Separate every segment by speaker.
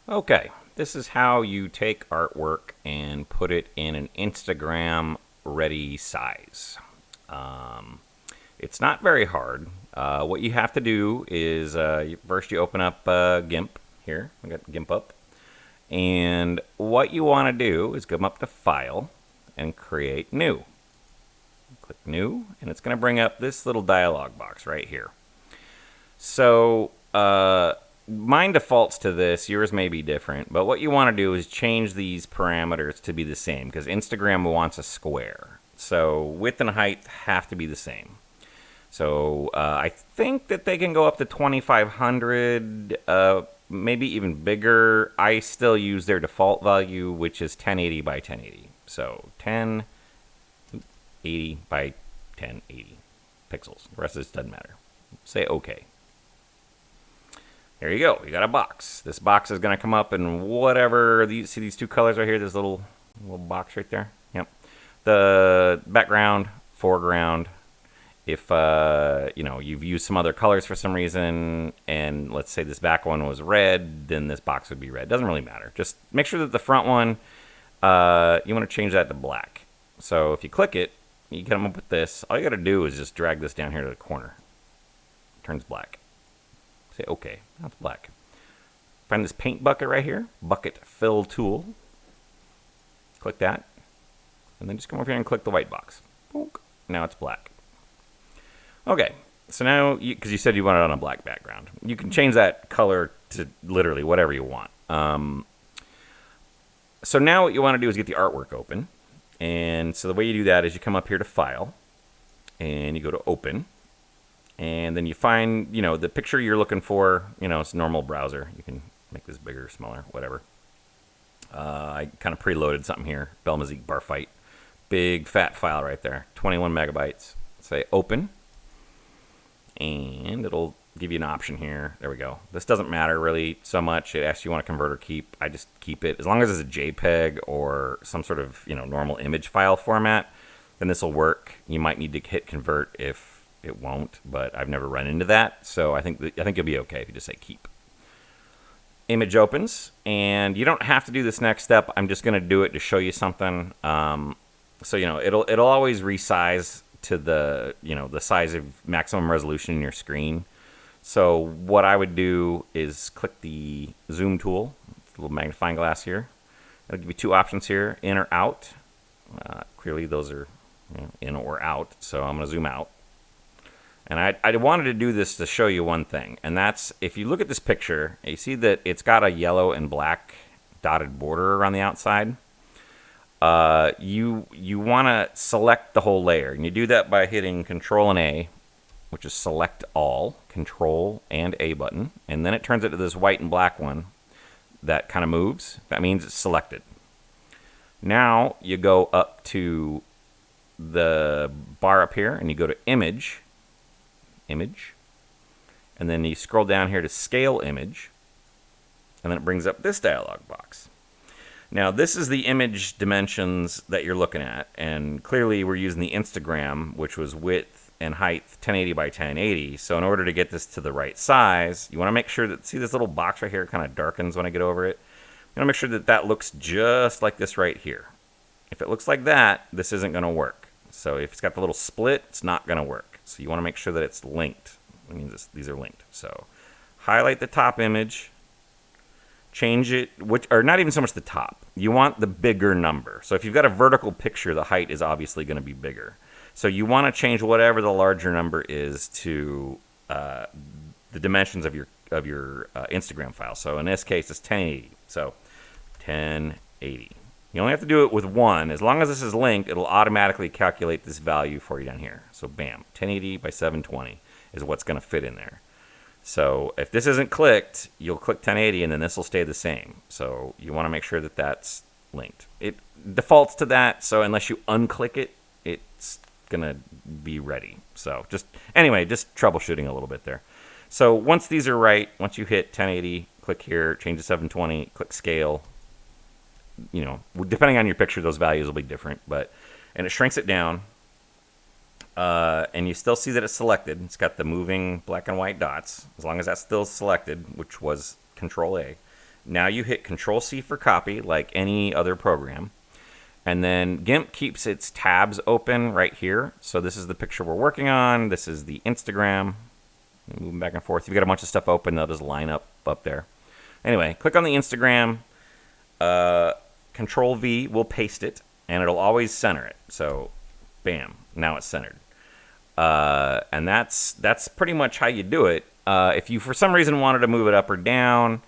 Speaker 1: Okay, this is how you take artwork and put it in an Instagram ready size. Um, it's not very hard. What you have to do is first you open up GIMP. Here, I got GIMP up. And what you want to do is come up to File and create New. Click New, and it's going to bring up this little dialog box right here. So, mine defaults to this. Yours may be different, but what you want to do is change these parameters to be the same because Instagram wants a square. So width and height have to be the same. So I think that they can go up to 2500, maybe even bigger. I still use their default value, which is 1080 by 1080. So 1080 by 1080 pixels. The rest of this doesn't matter. Say OK. There you go. You got a box. This box is going to come up in whatever. See these two colors right here? This little box right there? Yep. The background, foreground. If you've used some other colors for some reason, and let's say this back one was red, then this box would be red. Doesn't really matter. Just make sure that the front one, you want to change that to black. So if you click it, you come up with this. All you got to do is just drag this down here to the corner. It turns black. Say OK. Now it's black. Find this paint bucket right here. Bucket fill tool. Click that. And then just come over here and click the white box. Now it's black. Okay. So now, because you said you want it on a black background, you can change that color to literally whatever you want. So now what you want to do is get the artwork open. And so the way you do that is you come up here to File. And you go to Open. And then you find, the picture you're looking for. It's a normal browser. You can make this bigger, smaller, whatever. I kind of preloaded something here. Belmazik bar fight. Big fat file right there. 21 megabytes. Say Open. And it'll give you an option here. There we go. This doesn't matter really so much. It asks you want to convert or keep. I just keep it. As long as it's a JPEG or some sort of, normal image file format, then this will work. You might need to hit convert if it won't, but I've never run into that. So I think you'll be okay if you just say keep. Image opens, and you don't have to do this next step. I'm just going to do it to show you something. So it'll always resize to the the size of maximum resolution in your screen. So what I would do is click the zoom tool, the little magnifying glass here. It'll give you two options here, in or out. Clearly those are in or out, so I'm going to zoom out. And I wanted to do this to show you one thing, and that's if you look at this picture, you see that it's got a yellow and black dotted border around the outside. You want to select the whole layer, and you do that by hitting Control and A, which is select all, Control and A button, and then it turns it to this white and black one that kind of moves. That means it's selected. Now you go up to the bar up here, and you go to Image, and then you scroll down here to Scale Image, and then it brings up this dialog box. Now, this is the image dimensions that you're looking at, and clearly we're using the Instagram, which was width and height 1080 by 1080. So in order to get this to the right size, you want to make sure that, see this little box right here kind of darkens when I get over it? You want to make sure that that looks just like this right here. If it looks like that, this isn't going to work. So if it's got the little split, it's not going to work. So you want to make sure that it's linked. That means these are linked. So highlight the top image. Change it, or not even so much the top. You want the bigger number. So if you've got a vertical picture, the height is obviously going to be bigger. So you want to change whatever the larger number is to the dimensions of your Instagram file. So in this case, it's 1080. So 1080. You only have to do it with one. As long as this is linked, it'll automatically calculate this value for you down here. So bam, 1080 by 720 is what's going to fit in there. So if this isn't clicked, you'll click 1080 and then this will stay the same. So you want to make sure that that's linked. It defaults to that, so unless you unclick it, it's going to be ready. So just troubleshooting a little bit there. So once these are right, once you hit 1080, click here, change to 720, click scale. Depending on your picture, those values will be different, and it shrinks it down. And you still see that it's selected. It's got the moving black and white dots. As long as that's still selected, which was Control A, Now you hit Control-C for copy, like any other program. And then GIMP keeps its tabs open right here. So this is the picture we're working on. This is the Instagram. Moving back and forth. If you've got a bunch of stuff open, they'll just line up there. Anyway, click on the Instagram. Control-V will paste it, and it'll always center it. So, bam, now it's centered. And that's pretty much how you do it. If you, for some reason, wanted to move it up or down,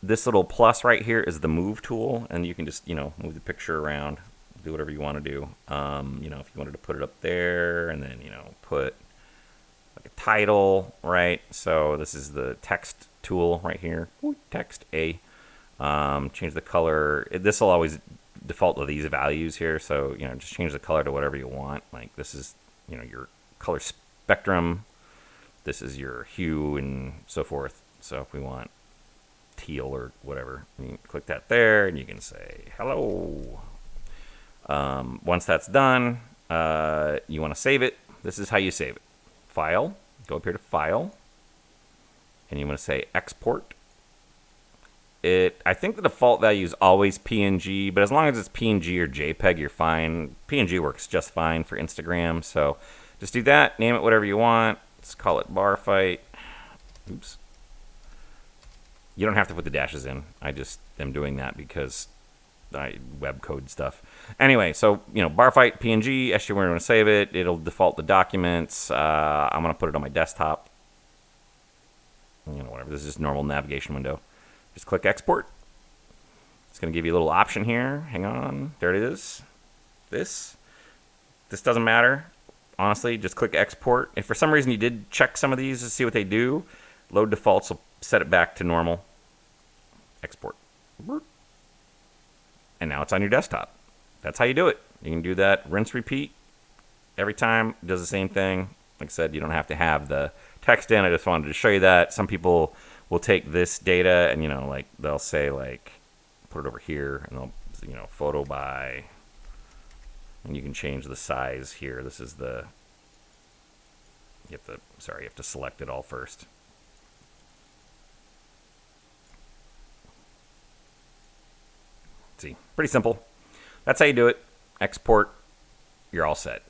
Speaker 1: this little plus right here is the move tool, and you can just, move the picture around, do whatever you want to do. If you wanted to put it up there, and then, put like a title, right? So this is the text tool right here. Text A. Change the color. This will always default to these values here, so just change the color to whatever you want. Like this is your color spectrum. This is your hue and so forth. So if we want teal or whatever, you can click that there, and you can say hello. Once that's done, you want to save it. This is how you save it. File. Go up here to File, and you want to say Export. I think the default value is always PNG, but as long as it's PNG or JPEG, you're fine. PNG works just fine for Instagram, so just do that. Name it whatever you want. Let's call it bar fight. Oops. You don't have to put the dashes in. I just am doing that because I web code stuff. Anyway, so bar fight PNG. Actually, we're going to save it. It'll default the documents. I'm going to put it on my desktop. Whatever. This is just normal navigation window. Just click export. It's going to give you a little option here. Hang on. There it is. This doesn't matter. Honestly, just click export. If for some reason you did check some of these to see what they do, load defaults will set it back to normal. Export. And now it's on your desktop. That's how you do it. You can do that, rinse, repeat. Every time it does the same thing. Like I said, you don't have to have the text in. I just wanted to show you that. Some people will take this data and, like they'll say like, put it over here, and they'll, photo by, and you can change the size here. This is the, you have to select it all first. See, pretty simple. That's how you do it. Export. You're all set.